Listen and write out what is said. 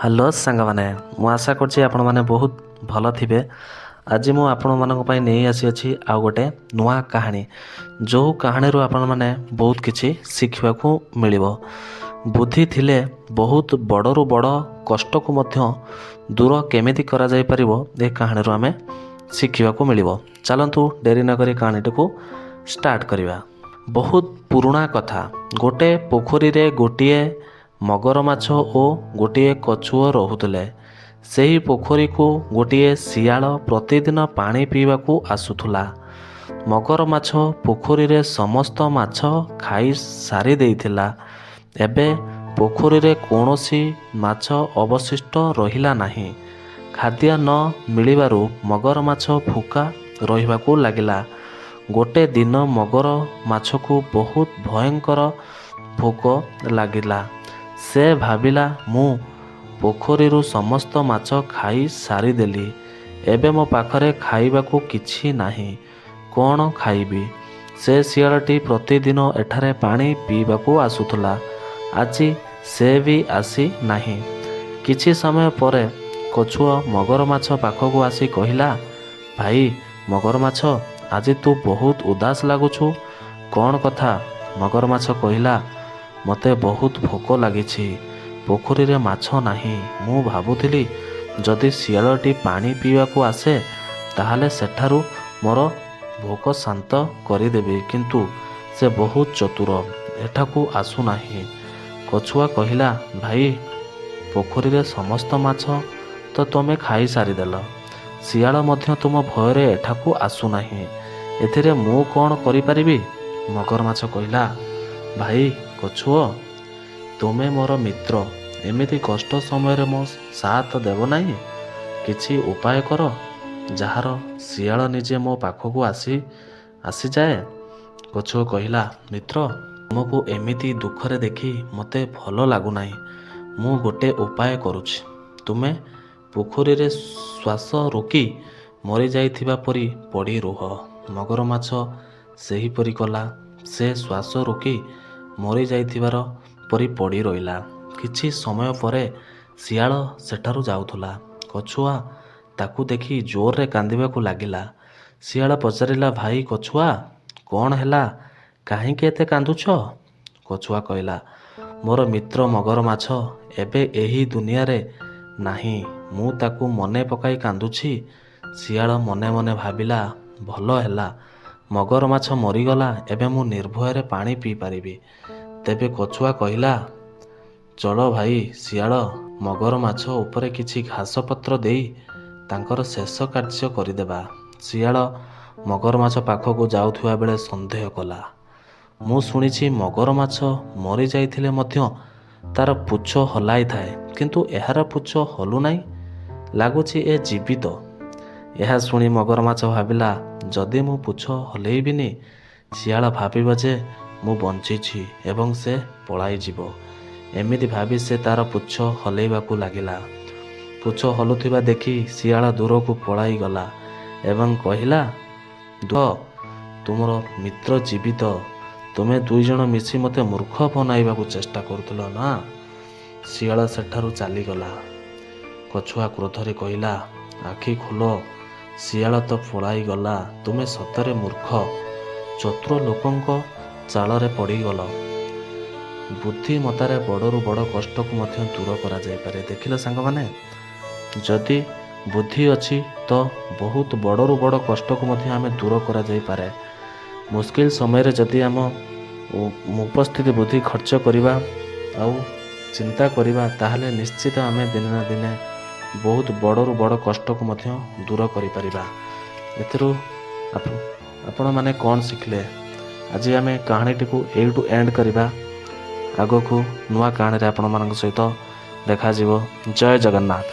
Hello ସାଙ୍ଗମାନେ, ମୁଁ ଆଶା କରୁଛି ଆପଣମାନେ ବହୁତ ଭଲ ଥିବେ। ଆଜି ମୁଁ ଆପଣମାନଙ୍କ ପାଇଁ ନେଇ ଆସିଅଛି ଆଉ ଗୋଟେ ନୂଆ କାହାଣୀ, ଯେଉଁ କାହାଣୀରୁ ଆପଣମାନେ ବହୁତ କିଛି ଶିଖିବାକୁ ମିଳିବ। ବୁଦ୍ଧି ଥିଲେ ବହୁତ ବଡ଼ରୁ ବଡ଼ କଷ୍ଟକୁ ମଧ୍ୟ ଦୂର କେମିତି କରାଯାଇପାରିବ, ଏ କାହାଣୀରୁ ଆମେ ଶିଖିବାକୁ ମିଳିବ। ଚାଲନ୍ତୁ ଡେରି ନକରି କାହାଣୀଟିକୁ ଷ୍ଟାର୍ଟ କରିବା। ବହୁତ ପୁରୁଣା କଥା। ଗୋଟିଏ ପୋଖରୀରେ ଗୋଟିଏ ମଗର ମାଛ ଓ ଗୋଟିଏ କଛୁଅ ରହୁଥିଲେ। ସେହି ପୋଖରୀକୁ ଗୋଟିଏ ଶିଆଳ ପ୍ରତିଦିନ ପାଣି ପିଇବାକୁ ଆସୁଥିଲା। ମଗର ମାଛ ପୋଖରୀରେ ସମସ୍ତ ମାଛ ଖାଇ ସାରି ଦେଇଥିଲା। ଏବେ ପୋଖରୀରେ କୌଣସି ମାଛ ଅବଶିଷ୍ଟ ରହିଲା ନାହିଁ। ଖାଦ୍ୟ ନ ମିଳିବାରୁ ମଗର ମାଛ ଭୋକା ରହିବାକୁ ଲାଗିଲା। ଗୋଟେ ଦିନ ମଗର ମାଛକୁ ବହୁତ ଭୟଙ୍କର ଭୋକ ଲାଗିଲା। ସେ ଭାବିଲା, ମୁଁ ପୋଖରୀରୁ ସମସ୍ତ ମାଛ ଖାଇ ସାରିଦେଲି। ଏବେ ମୋ ପାଖରେ ଖାଇବାକୁ କିଛି ନାହିଁ। କ'ଣ ଖାଇବି? ସେ ଶିଆଳଟି ପ୍ରତିଦିନ ଏଠାରେ ପାଣି ପିଇବାକୁ ଆସୁଥିଲା। ଆଜି ସେ ବି ଆସି ନାହିଁ। କିଛି ସମୟ ପରେ କଛୁଅ ମଗର ମାଛ ପାଖକୁ ଆସି କହିଲା, ଭାଇ ମଗର ମାଛ, ଆଜି ତୁ ବହୁତ ଉଦାସ ଲାଗୁଛୁ। କ'ଣ କଥା? ମଗର ମାଛ କହିଲା, ମୋତେ ବହୁତ ଭୋକ ଲାଗିଛି। ପୋଖରୀରେ ମାଛ ନାହିଁ। ମୁଁ ଭାବୁଥିଲି ଯଦି ଶିଆଳଟି ପାଣି ପିଇବାକୁ ଆସେ ତାହେଲେ ସେଠାରୁ ମୋର ଭୋକ ଶାନ୍ତ କରିଦେବି, କିନ୍ତୁ ସେ ବହୁତ ଚତୁର, ଏଠାକୁ ଆସୁନାହିଁ। କଛୁଆ କହିଲା, ଭାଇ ପୋଖରୀରେ ସମସ୍ତ ମାଛ ତ ତୁମେ ଖାଇ ସାରିଦେଲ। ଶିଆଳ ମଧ୍ୟ ତୁମ ଭୟରେ ଏଠାକୁ ଆସୁନାହିଁ। ଏଥିରେ ମୁଁ କ'ଣ କରିପାରିବି? ମଗର ମାଛ କହିଲା, ଭାଇ କଛୁଅ, ତୁମେ ମୋର ମିତ୍ର। ଏମିତି କଷ୍ଟ ସମୟରେ ମୋ ସାଥ ଦେବ ନାହିଁ? କିଛି ଉପାୟ କର, ଯାହାର ଶିଆଳ ନିଜେ ମୋ ପାଖକୁ ଆସିଯାଏ। କଛୁଅ କହିଲା, ମିତ୍ର, ତୁମକୁ ଏମିତି ଦୁଃଖରେ ଦେଖି ମୋତେ ଭଲ ଲାଗୁନାହିଁ। ମୁଁ ଗୋଟେ ଉପାୟ କରୁଛି। ତୁମେ ପୋଖରୀରେ ଶ୍ୱାସ ରୋକି ମରିଯାଇଥିବା ପରି ପଡ଼ି ରୁହ। ମଗର ମାଛ ସେହିପରି କଲା। ସେ ଶ୍ୱାସ ରୋକି ମରିଯାଇଥିବାର ପରି ପଡ଼ି ରହିଲା। କିଛି ସମୟ ପରେ ଶିଆଳ ସେଠାରୁ ଯାଉଥିଲା। କଛୁଆ ତାକୁ ଦେଖି ଜୋରରେ କାନ୍ଦିବାକୁ ଲାଗିଲା। ଶିଆଳ ପଚାରିଲା, ଭାଇ କଛୁଆ, କ'ଣ ହେଲା? କାହିଁକି ଏତେ କାନ୍ଦୁଛ? କଛୁଆ କହିଲା, ମୋର ମିତ୍ର ମଗର ମାଛ ଏବେ ଏହି ଦୁନିଆରେ ନାହିଁ। ମୁଁ ତାକୁ ମନେ ପକାଇ କାନ୍ଦୁଛି। ଶିଆଳ ମନେ ମନେ ଭାବିଲା, ଭଲ ହେଲା, ମଗର ମାଛ ମରିଗଲା। ଏବେ ମୁଁ ନିର୍ଭୟରେ ପାଣି ପିଇପାରିବି। ତେବେ କଛୁଆ କହିଲା, ଚଳ ଭାଇ ଶିଆଳ, ମଗର ମାଛ ଉପରେ କିଛି ଘାସପତ୍ର ଦେଇ ତାଙ୍କର ଶେଷ କାର୍ଯ୍ୟ କରିଦେବା। ଶିଆଳ ମଗର ମାଛ ପାଖକୁ ଯାଉଥିବା ବେଳେ ସନ୍ଦେହ କଲା। ମୁଁ ଶୁଣିଛି ମଗର ମାଛ ମରିଯାଇଥିଲେ ମଧ୍ୟ ତାର ପୁଚ୍ଛ ହଲାଇଥାଏ, କିନ୍ତୁ ଏହାର ପୁଚ୍ଛ ହଲୁନାହିଁ। ଲାଗୁଛି ଏ ଜୀବିତ। ଏହା ଶୁଣି ମଗର ମାଛ ଭାବିଲା, ଯଦି ମୁଁ ପୁଚ୍ଛ ହଲେଇବିନି, ଶିଆଳ ଭାବିବ ଯେ ମୁଁ ବଞ୍ଚିଛି ଏବଂ ସେ ପଳାଇଯିବ। ଏମିତି ଭାବି ସେ ତାର ପୁଚ୍ଛ ହଲେଇବାକୁ ଲାଗିଲା। ପୁଚ୍ଛ ହଲୁଥିବା ଦେଖି ଶିଆଳ ଦୂରକୁ ପଳାଇଗଲା ଏବଂ କହିଲା, ତୁମର ମିତ୍ର ଜୀବିତ। ତୁମେ ଦୁଇଜଣ ମିଶି ମୋତେ ମୂର୍ଖ ବନାଇବାକୁ ଚେଷ୍ଟା କରୁଥିଲ ନା? ଶିଆଳ ସେଠାରୁ ଚାଲିଗଲା। କଛୁଆ କ୍ରୋଧରେ କହିଲା, ଆଖି ଖୋଲ, ଶିଆଳ ତ ପଳାଇଗଲା। ତୁମେ ସତରେ ମୂର୍ଖ, ଚତୁର ଲୋକଙ୍କ ଚାଳରେ ପଡ଼ିଗଲ। ବୁଦ୍ଧିମତ୍ତାରେ ବଡ଼ରୁ ବଡ଼ କଷ୍ଟକୁ ମଧ୍ୟ ଦୂର କରାଯାଇପାରେ। ଦେଖିଲ ସାଙ୍ଗମାନେ, ଯଦି ବୁଦ୍ଧି ଅଛି ତ ବହୁତ ବଡ଼ରୁ ବଡ଼ କଷ୍ଟକୁ ମଧ୍ୟ ଆମେ ଦୂର କରାଯାଇପାରେ। ମୁସ୍କିଲ ସମୟରେ ଯଦି ଆମ ଉପସ୍ଥିତି ବୁଦ୍ଧି ଖର୍ଚ୍ଚ କରିବା ଆଉ ଚିନ୍ତା କରିବା, ତାହେଲେ ନିଶ୍ଚିତ ଆମେ ଦିନେ ନା ଦିନେ ବହୁତ ବଡ଼ରୁ ବଡ଼ କଷ୍ଟକୁ ମଧ୍ୟ ଦୂର କରିପାରିବା। ଏଥିରୁ ଆପଣମାନେ କ'ଣ ଶିଖିଲେ? ଆଜି ଆମେ କାହାଣୀଟିକୁ ଏଇଠୁ ଏଣ୍ଡ କରିବା। ଆଗକୁ ନୂଆ କାହାଣୀରେ ଆପଣମାନଙ୍କ ସହିତ ଦେଖାଯିବ। ଜୟ ଜଗନ୍ନାଥ।